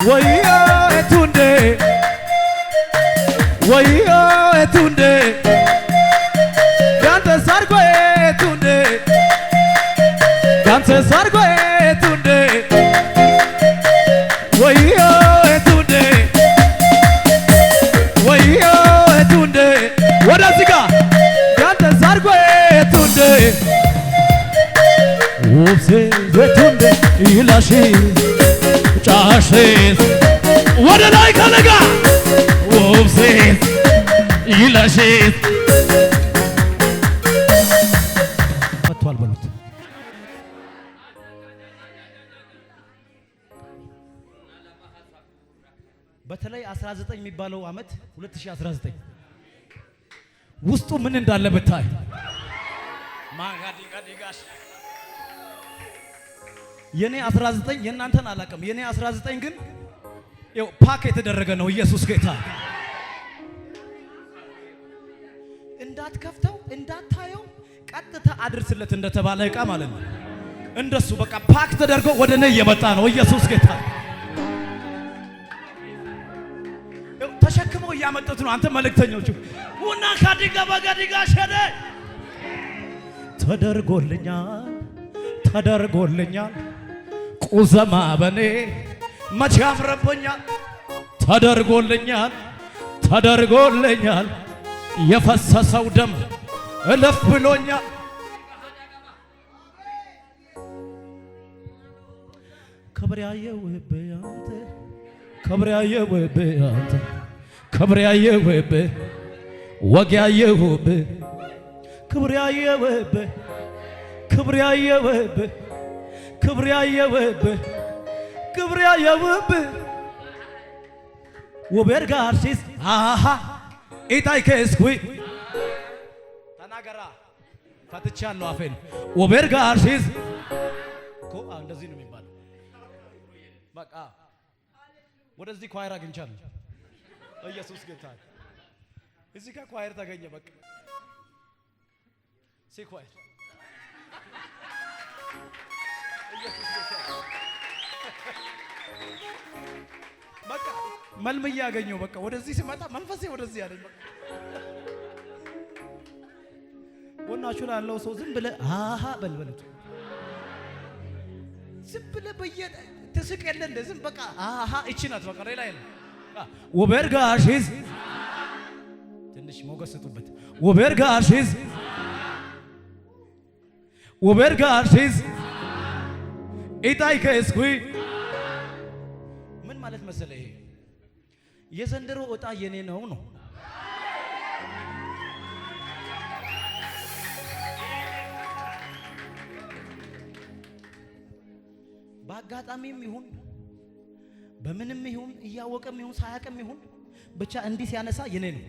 Waya etunde Waya etunde Gante sargo etunde Gante sargo etunde Waya etunde Waya etunde Wada siga Gante sargo etunde Upse etunde ilashi Chashes What did I call a Whoopsies Ilashes መጥቷል በሉት በተለይ 19 የሚባለው አመት 2019 ውስጡ ምን እንዳለ ብታይ ማጋዲጋዲጋሽ የኔ 19 የናንተን አላቀም የኔ 19 ግን ያው ፓክ የተደረገ ነው ኢየሱስ ጌታ እንዳትከፍተው እንዳታየው ቀጥታ አድርስለት እንደተባለ ዕቃ ማለት ነው እንደሱ በቃ ፓክ ተደርጎ ወደኔ እየመጣ ነው ኢየሱስ ጌታ ተሸክመው እያመጡት ነው አንተ መልእክተኞቹ ወና ካዲጋ ባጋዲጋ ሸደ ተደርጎልኛል ቁዘማ በኔ መቼ አምረብኛል ተደርጎልኛል የፈሰሰው ደም እልፍ ብሎኛል ክብሬያየውብ ወጌያየውብ ክብሬያየውብ ወበርጋርሲስ አሃ ኢታይከስኩይ ተናገራ ፈትቻለሁ አፌን ወበርጋርሲስ ኮ እንደዚህ ነው የሚባለው በቃ ወደዚህ ኳየር አግኝቻለሁ ኢየሱስ ጌታ እዚህ ጋር ኳየር ተገኘ በቃ ሲኳየር ኢየሱስ ጌታ በቃ መልምያ ያገኘው በቃ ወደዚህ ሲመጣ መንፈሴ ወደዚህ ያለኝ በቃ ወናቹ ላለው ሰው ዝም ብለ አሃ በልበሉት ዝም ብለ ትስቅ የለ እንደ ዝም በቃ አሃ እቺናት በቃ ሌላ የለ ወበርጋሽዝ ትንሽ ሞገስ ስጡበት ወበርጋሽዝ ኢታይከስኩይ ምን ማለት መሰለ ይሄ የዘንድሮ ወጣ የኔ ነው በአጋጣሚም ይሁን በምንም ይሁን እያወቀም ይሁን ሳያቀም ይሁን ብቻ እንዲህ ሲያነሳ የኔ ነው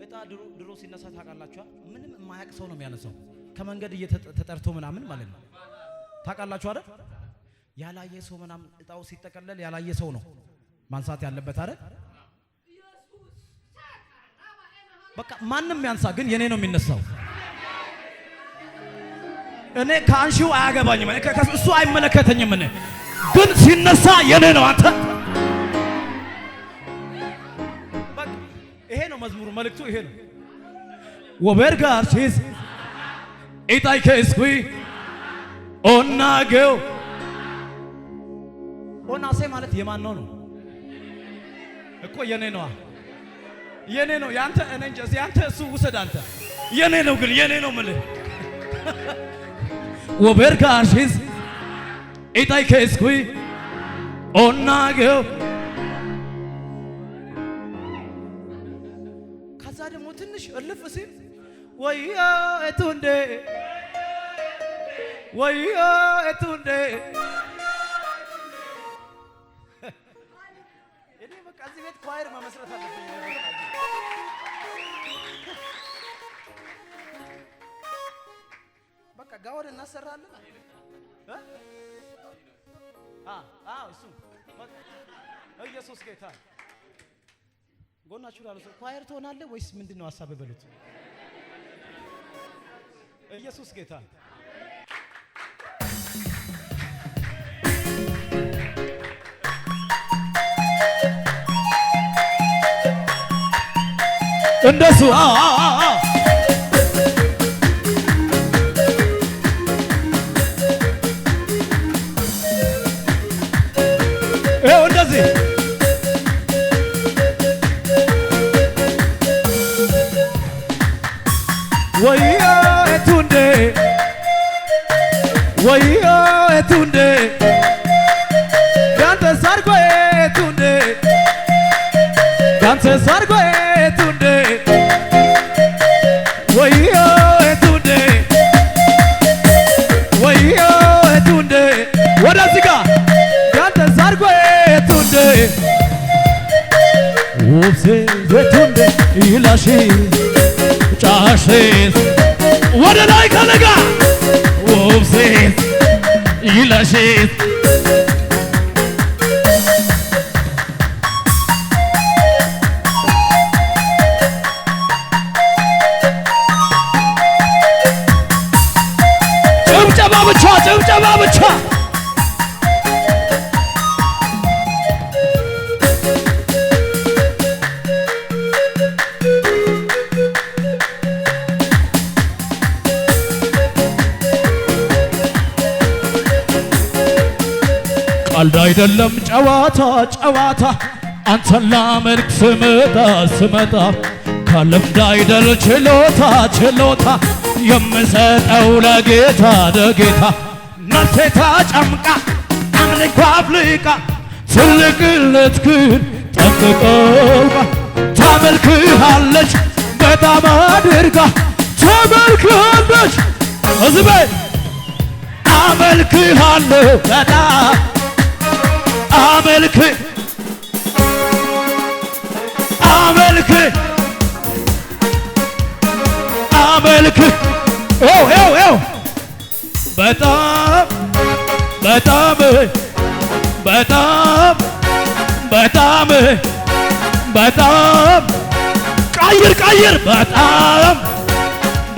እጣ ድሮ ሲነሳ ታውቃላችሁ ምንም የማያውቅ ሰው ነው የሚያነሳው ከመንገድ እየተጠርቶ ምናምን ማለት ነው ታውቃላችሁ አይደል ያላየ ሰው ምናምን እጣው ሲጠቀለል ያላየ ሰው ነው ማንሳት ያለበት አይደል በቃ ማንንም ያንሳ ግን የኔ ነው የሚነሳው እኔ ካንሺው አያገባኝም እሱ አይመለከተኝም እኔ ግን ሲነሳ የኔ ነው አንተ በቃ ይሄ ነው መዝሙሩ መልእክቱ ይሄ ነው ወበርጋርሲስ ኢታይከስኩይ ኦናገው ኦናሴ ማለት የማን ነው እኮ የኔ ነው ያንተ እኔ እንጂ ያንተ እሱ ውሰድ አንተ የኔ ነው ግን የኔ ነው ማለት ወበርጋርሲስ ኢታይከስኩይ ኦናገው ከዛ ደግሞ ትንሽ እልፍ ሲል ወያ እቱንዴ እኔ በቃ እዚህ ቤት ኳየር መመስረት አለብኝ በቃ ጋወር እናሰራለን እሱ ኢየሱስ ጌታ ጎናችሁ ላለው ኳየር ትሆናለህ ወይስ ምንድነው ሐሳብ በሉት ኢየሱስ ጌታ እንደሱ እንደዚህ ወያ እቱንዴ ያንተ ሰርጎ እቱንዴ ያንተ ሰርጎ እቱንዴ ወያ እቱንዴ ወደዚህ ጋር ያንተ ሰርጎ እቱንዴ ውብሴ እቱንዴ ይላሽ ጫሽስ ወደ ላይ ከለጋ ውብሴት ይላሽስ ጭብጨባ ብቻ ቀልድ አይደለም ጨዋታ አንተን ላመልክ ስመጣ ከልምድ አይደል ችሎታ የምሰጠው ለጌታ ነፍሴ ተጨምቃ አምልኮ አፍልቃ ትልቅነትህን ጠብቀውቃ ታመልክሃለች በጣም አድርጋ ታመልክሃለች ሕዝቤ አመልክሃለሁ በጣም አመልክ በጣም ቀይር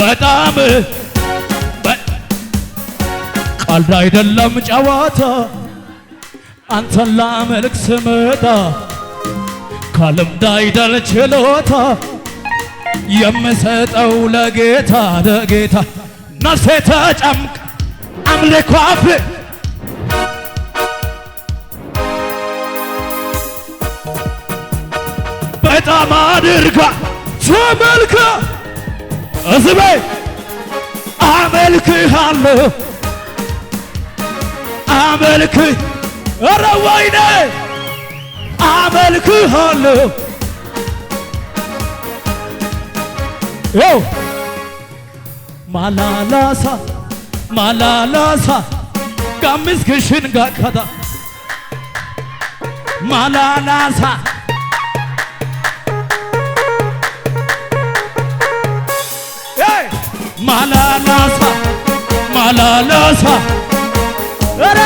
በጣም ቀልድ አይደለም ጨዋታ አንተን ላመልክ ስመጣ ከልምድ አይደል ችሎታ የምሰጠው ለጌታ ነፍሴ ተጨምቃ አምልኮ በጣም አድርጋ ተመልካ ሕዝቤ አመልክሃለሁ ኧረ ወይኔ አመልክሃለሁ ማላላሳ ጋምስክሽን ጋካታ ማላላሳ ኧረ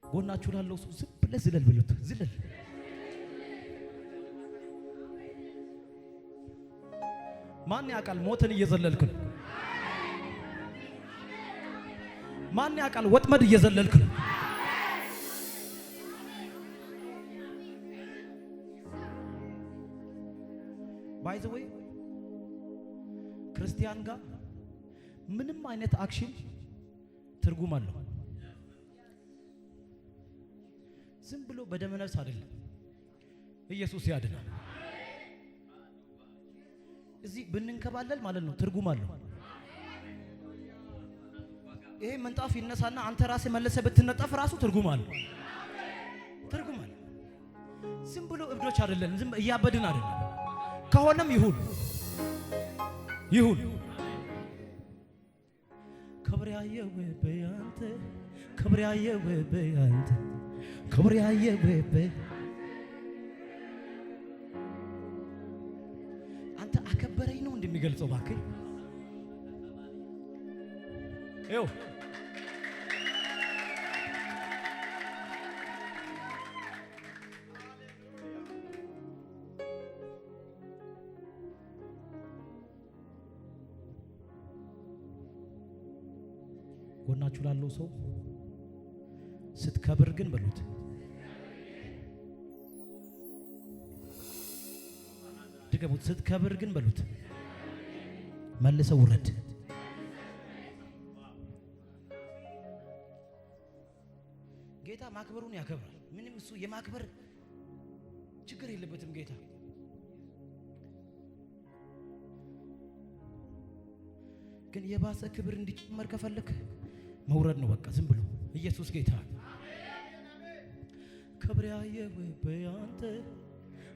ጎናችሁ ላለው ሰው ዝም ብለህ ዝለል ብሉት ዝለል ማን ያውቃል ሞትን እየዘለልክ ነው ማን ያውቃል ወጥመድ እየዘለልክ ነው ባይ ዘ ወይ ክርስቲያን ጋር ምንም አይነት አክሽን ትርጉም አለው ዝም ብሎ በደመነፍስ አይደለም ኢየሱስ ያድናል እዚህ ብንንከባለል ማለት ነው ትርጉም አለው ይሄ ምንጣፍ ይነሳና አንተ ራስህ መለሰ ብትነጠፍ ራሱ ትርጉም አለው ዝም ብሎ እብዶች አይደለም ዝም እያበድን አይደለም ከሆነም ይሁን ክብር ያየው በያንተ ክብር ያየው በያንተ ክብር ያየው አንተ አከበረኝ ነው እንደሚገልጸው ባክህ ይው ጎናችሁ ላለው ሰው ስትከብር ግን በሉት ድገሙት። ስትከብር ግን በሉት መልሰው ውረድ። ጌታ ማክበሩን ያከብራል። ምንም እሱ የማክበር ችግር የለበትም ጌታ። ግን የባሰ ክብር እንዲጨመር ከፈለክ መውረድ ነው በቃ ዝም ብሎ። ኢየሱስ ጌታ። ክብሪያየው በአንተ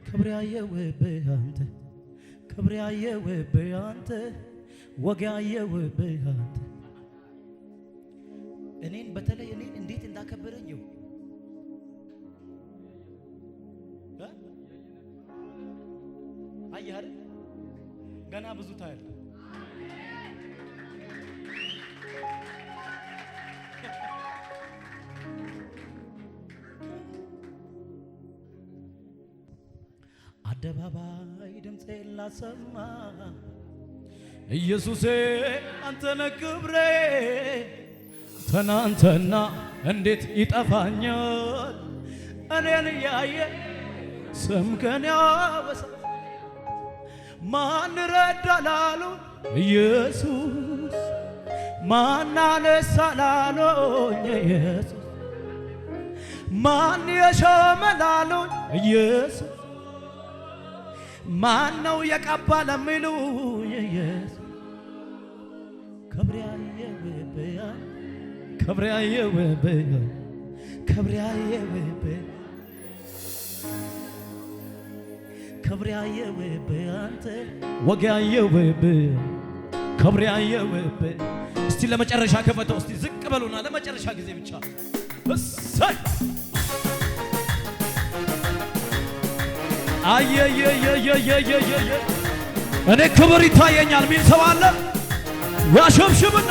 ክብሪያየው በአንተ ክብሪያየው በአንተ ወጋየው በአንተ እኔን በተለይ እኔን እንዴት እንዳከበረኝ ይው አየህ አይደል? ገና ብዙ ታያለህ። አደባባይ ድምፄን ላሰማ ኢየሱሴ አንተ ነህ ክብሬ ትናንትና እንዴት ይጠፋኛል እኔን ያየ ስምህን ያወሳ ማን ረዳላሉ ኢየሱስ ማን አነሳላሉ ኢየሱስ ማን የሾመላሉ ኢየሱስ ማን ነው የቀባ ለሚሉ ኢየሱስ ክብሪያየው በአንተ ክብሪያየው በአንተ ክብሪያየው በአንተ ክብሪያየው በአንተ ወጋየው በአንተ ክብሪያየው በአንተ። እስቲ ለመጨረሻ ከፈተው እስቲ ዝቅ በሉና ለመጨረሻ ጊዜ ብቻ እሰይ አየየየየየየየ እኔ ክብር ይታየኛል ሚል ሰው አለ? ያሸብሽብና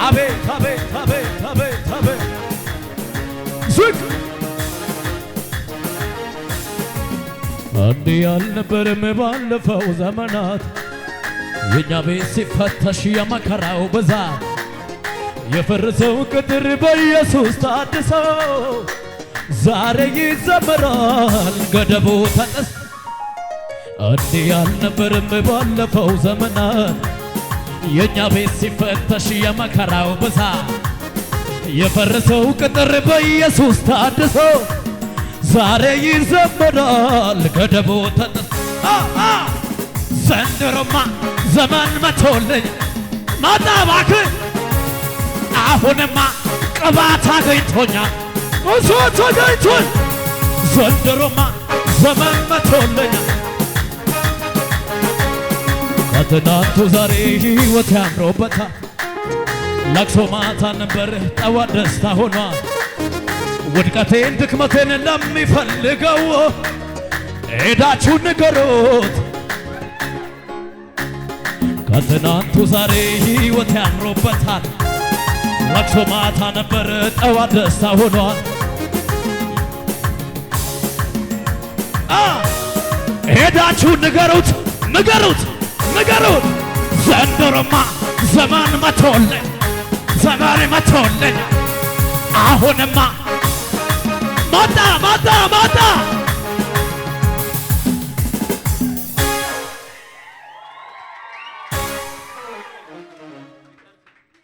አቤት አቤት አቤት አቤት አቤት ዝቅ እንዲህ ያልነበረም ባለፈው ዘመናት የኛ ቤት ሲፈተሽ የመከራው ብዛት የፈረሰው ቅጥር በኢየሱስ ታድሶ ዛሬ ይዘመራል ገደቡ ተጥሶ እንዲህ ያልነበረም ባለፈው ዘመናት የኛ ቤት ሲፈተሽ የመከራው ብዛት የፈረሰው ቅጥር በኢየሱስ ታድሶ ዛሬ ይዘመራል ገደቡ ተጥሶ ዘንድሮማ ዘመን መቶልኝ መጣ እባክህ አሁንማ ቅባት አገኝቶኛል እሱ ተገኝቶኝ ዘንድሮማ ዘመን መቶልኛል ከትናንቱ ዛሬ ሕይወት ያምሮበታል ለቅሶ ማታ ነበር ጠዋት ደስታ ሆኗል ውድቀቴን ድክመቴን ለሚፈልገው ሄዳችሁ ንገሩት ከትናንቱ ዛሬ ሕይወት ያምሮበታል ለቅሶ ማታ ነበር ጠዋት ደስታ ሆኗል ሄዳችሁ ንገሩት ንገሩት ንገሩት ዘንድሮማ ዘመን መቶልኝ ዘመን መቶልኝ አሁንማ መጣ መጣ መጣ